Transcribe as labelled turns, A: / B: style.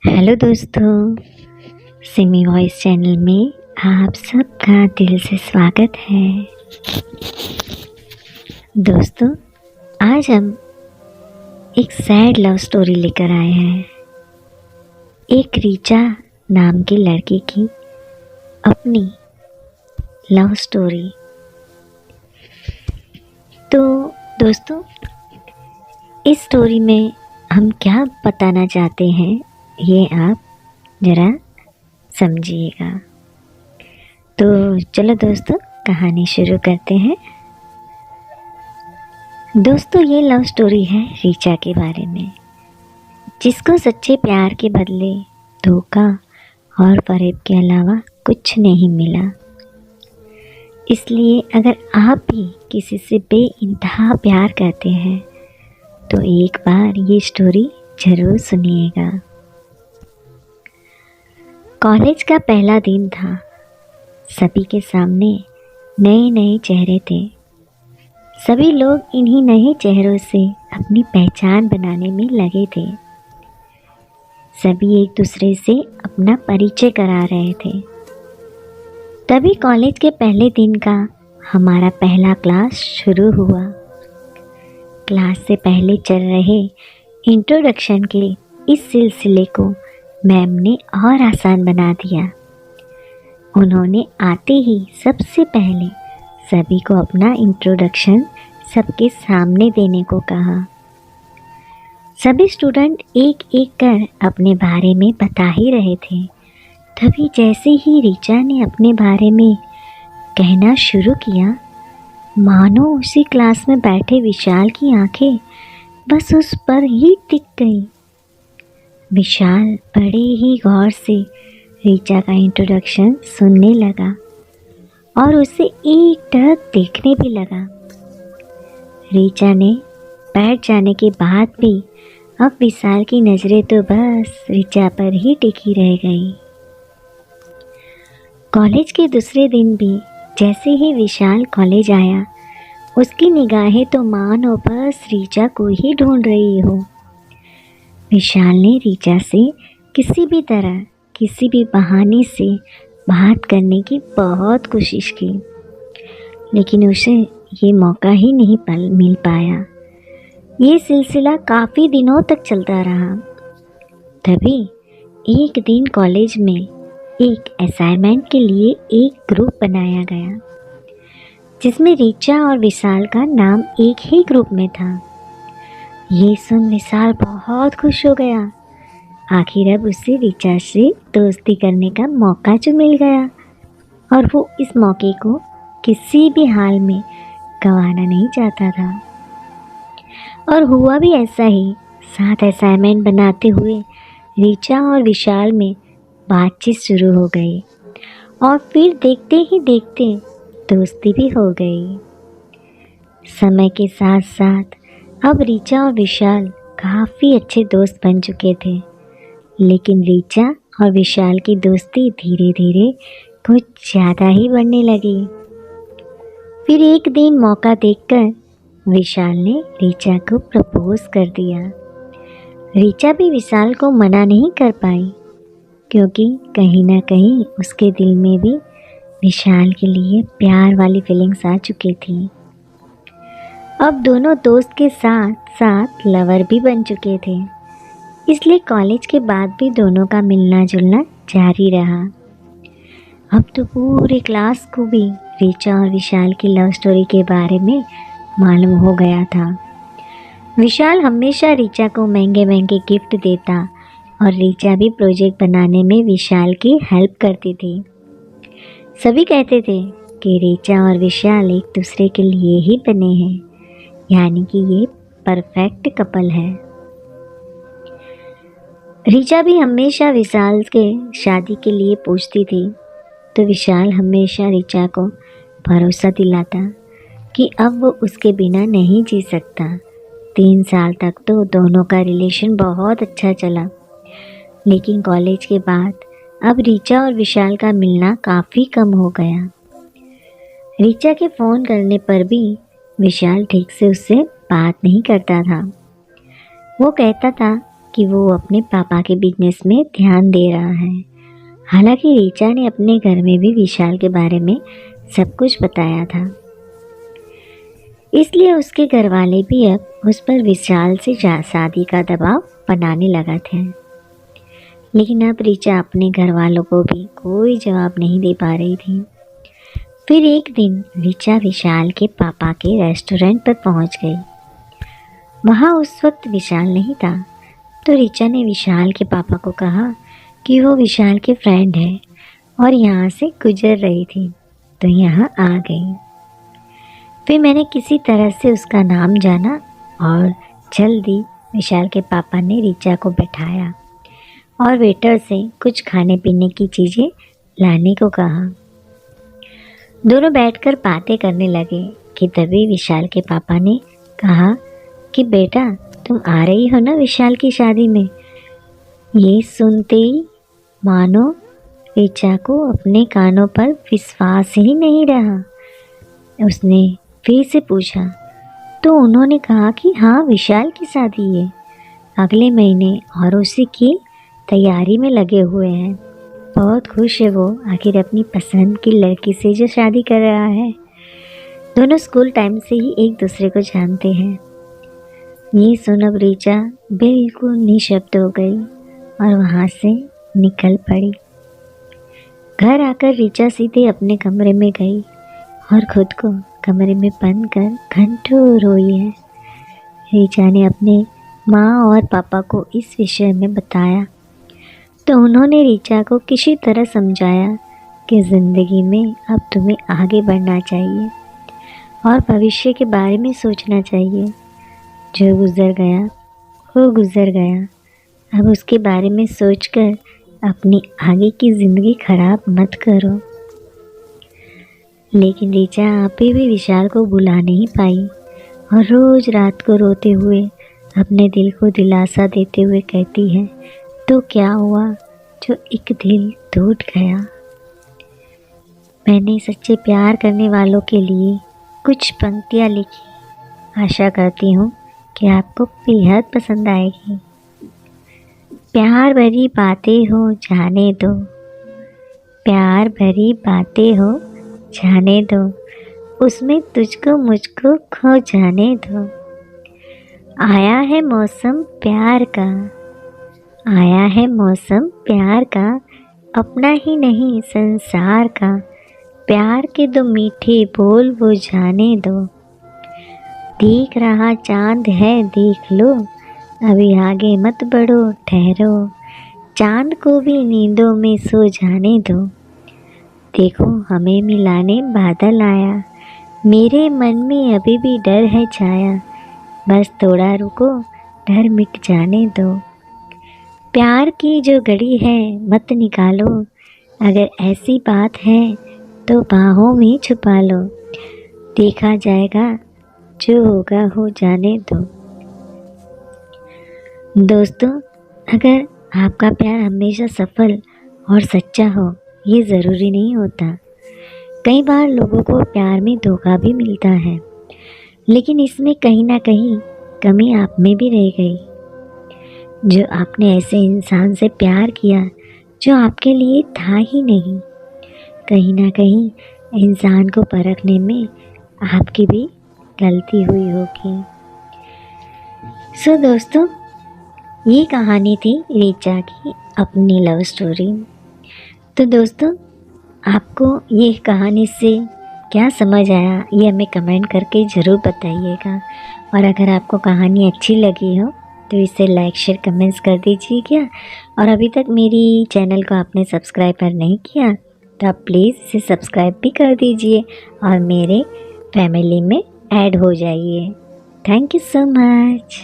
A: Hello दोस्तों, Simi voice channel में आप सबका दिल से स्वागत है। दोस्तों, आज हम एक सैड लव स्टोरी लेकर आए हैं। एक रीचा नाम की लड़की की अपनी लव स्टोरी। तो दोस्तों, इस स्टोरी में हम क्या बताना चाहते हैं ये आप ज़रा समझिएगा। तो चलो दोस्तों, कहानी शुरू करते हैं। दोस्तों, ये लव स्टोरी है रीचा के बारे में, जिसको सच्चे प्यार के बदले धोखा और फरेब के अलावा कुछ नहीं मिला। इसलिए अगर आप भी किसी से बेइंतहा प्यार करते हैं तो एक बार ये स्टोरी ज़रूर सुनिएगा। कॉलेज का पहला दिन था। सभी के सामने नए नए चेहरे थे। सभी लोग इन्हीं नए चेहरों से अपनी पहचान बनाने में लगे थे। सभी एक दूसरे से अपना परिचय करा रहे थे। तभी कॉलेज के पहले दिन का हमारा पहला क्लास शुरू हुआ। क्लास से पहले चल रहे इंट्रोडक्शन के इस सिलसिले को मैम ने और आसान बना दिया। उन्होंने आते ही सबसे पहले सभी को अपना इंट्रोडक्शन सबके सामने देने को कहा। सभी स्टूडेंट एक एक कर अपने बारे में बता ही रहे थे। तभी जैसे ही रीचा ने अपने बारे में कहना शुरू किया, मानो उसी क्लास में बैठे विशाल की आंखें बस उस पर ही टिक गई। विशाल बड़े ही गौर से रीचा का इंट्रोडक्शन सुनने लगा और उसे एकटक देखने भी लगा। रीचा ने बैठ जाने के बाद भी अब विशाल की नज़रें तो बस रीचा पर ही टिकी रह गई। कॉलेज के दूसरे दिन भी जैसे ही विशाल कॉलेज आया, उसकी निगाहें तो मानो बस रीचा को ही ढूंढ रही हो। विशाल ने रीचा से किसी भी तरह, किसी भी बहाने से बात करने की बहुत कोशिश की, लेकिन उसे ये मौका ही नहीं मिल पाया। ये सिलसिला काफ़ी दिनों तक चलता रहा। तभी एक दिन कॉलेज में एक असाइनमेंट के लिए एक ग्रुप बनाया गया, जिसमें रीचा और विशाल का नाम एक ही ग्रुप में था। ये सुन विशाल बहुत खुश हो गया। आखिर अब उसे रीचा से दोस्ती करने का मौका जो मिल गया, और वो इस मौके को किसी भी हाल में गंवाना नहीं चाहता था। और हुआ भी ऐसा ही। साथ असाइनमेंट बनाते हुए रीचा और विशाल में बातचीत शुरू हो गई और फिर देखते ही देखते दोस्ती भी हो गई। समय के साथ साथ अब रीचा और विशाल काफ़ी अच्छे दोस्त बन चुके थे, लेकिन रीचा और विशाल की दोस्ती धीरे धीरे कुछ ज़्यादा ही बढ़ने लगी। फिर एक दिन मौका देखकर विशाल ने रीचा को प्रपोज कर दिया। रीचा भी विशाल को मना नहीं कर पाई, क्योंकि कहीं ना कहीं उसके दिल में भी विशाल के लिए प्यार वाली फीलिंग्स आ चुकी थी। अब दोनों दोस्त के साथ साथ लवर भी बन चुके थे, इसलिए कॉलेज के बाद भी दोनों का मिलना जुलना जारी रहा। अब तो पूरे क्लास को भी रीचा और विशाल की लव स्टोरी के बारे में मालूम हो गया था। विशाल हमेशा रीचा को महंगे महंगे गिफ्ट देता और रीचा भी प्रोजेक्ट बनाने में विशाल की हेल्प करती थी। सभी कहते थे कि रीचा और विशाल एक दूसरे के लिए ही बने हैं, यानी कि ये परफेक्ट कपल है। रीचा भी हमेशा विशाल के शादी के लिए पूछती थी, तो विशाल हमेशा रीचा को भरोसा दिलाता कि अब वो उसके बिना नहीं जी सकता। 3 साल तक तो दोनों का रिलेशन बहुत अच्छा चला, लेकिन कॉलेज के बाद अब रीचा और विशाल का मिलना काफ़ी कम हो गया। रीचा के फ़ोन करने पर भी विशाल ठीक से उससे बात नहीं करता था। वो कहता था कि कि वो अपने पापा के बिजनेस में ध्यान दे रहा है। हालांकि ऋचा ने अपने घर में भी विशाल के बारे में सब कुछ बताया था, इसलिए उसके घर वाले भी अब उस पर विशाल से शादी का दबाव बनाने लगा थे। लेकिन अब ऋचा अपने घर वालों को भी कोई जवाब नहीं दे पा रही थी। फिर एक दिन ऋचा विशाल के पापा के रेस्टोरेंट पर पहुंच गई। वहाँ उस वक्त विशाल नहीं था, तो ऋचा ने विशाल के पापा को कहा कि वो विशाल के फ्रेंड है और यहाँ से गुजर रही थी, तो यहाँ आ गई। फिर मैंने किसी तरह से उसका नाम जाना और जल्दी विशाल के पापा ने ऋचा को बैठाया और वेटर से कुछ खाने पीने की चीज़ें लाने को कहा। दोनों बैठकर बातें करने लगे कि तभी विशाल के पापा ने कहा कि बेटा, तुम आ रही हो ना विशाल की शादी में। ये सुनते ही मानो ऋचा को अपने कानों पर विश्वास ही नहीं रहा। उसने फिर से पूछा तो उन्होंने कहा कि हाँ, विशाल की शादी है अगले महीने और उसी की तैयारी में लगे हुए हैं। बहुत खुश है वो, आखिर अपनी पसंद की लड़की से जो शादी कर रहा है। दोनों स्कूल टाइम से ही एक दूसरे को जानते हैं। ये सुन अब ऋचा बिल्कुल निशब्द हो गई और वहाँ से निकल पड़ी। घर आकर ऋचा सीधे अपने कमरे में गई और खुद को कमरे में बंद कर घंटों रोई है। ऋचा ने अपने माँ और पापा को इस विषय में बताया, तो उन्होंने ऋचा को किसी तरह समझाया कि ज़िंदगी में अब तुम्हें आगे बढ़ना चाहिए और भविष्य के बारे में सोचना चाहिए। जो गुज़र गया वो गुज़र गया, अब उसके बारे में सोचकर अपनी आगे की ज़िंदगी खराब मत करो। लेकिन ऋचा अभी भी विशाल को भुला नहीं पाई और रोज़ रात को रोते हुए अपने दिल को दिलासा देते हुए कहती है, तो क्या हुआ जो एक दिल टूट गया। मैंने सच्चे प्यार करने वालों के लिए कुछ पंक्तियाँ लिखी, आशा करती हूँ कि आपको बेहद पसंद आएगी। प्यार भरी बातें हो जाने दो, प्यार भरी बातें हो जाने दो, उसमें तुझको मुझको खो जाने दो। आया है मौसम प्यार का, आया है मौसम प्यार का, अपना ही नहीं संसार का। प्यार के दो मीठे बोल वो जाने दो, देख रहा चांद है देख लो, अभी आगे मत बढ़ो ठहरो, चांद को भी नींदों में सो जाने दो। देखो हमें मिलाने बादल आया, मेरे मन में अभी भी डर है छाया, बस थोड़ा रुको डर मिट जाने दो। प्यार की जो घड़ी है मत निकालो, अगर ऐसी बात है तो बाहों में छुपा लो, देखा जाएगा जो होगा हो जाने दो। दोस्तों, अगर आपका प्यार हमेशा सफल और सच्चा हो ये ज़रूरी नहीं होता। कई बार लोगों को प्यार में धोखा भी मिलता है, लेकिन इसमें कहीं ना कहीं कमी आप में भी रह गई। जो आपने ऐसे इंसान से प्यार किया जो आपके लिए था ही नहीं, कहीं ना कहीं इंसान को परखने में आपकी भी गलती हुई होगी। सो दोस्तों, ये कहानी थी ऋचा की अपनी लव स्टोरी। तो दोस्तों, आपको ये कहानी से क्या समझ आया ये हमें कमेंट करके ज़रूर बताइएगा। और अगर आपको कहानी अच्छी लगी हो तो इसे लाइक शेयर कमेंट्स कर दीजिएगा। और अभी तक मेरी चैनल को आपने सब्सक्राइब नहीं किया तो आप प्लीज़ इसे सब्सक्राइब भी कर दीजिए और मेरे फैमिली में ऐड हो जाइए। Thank you so much.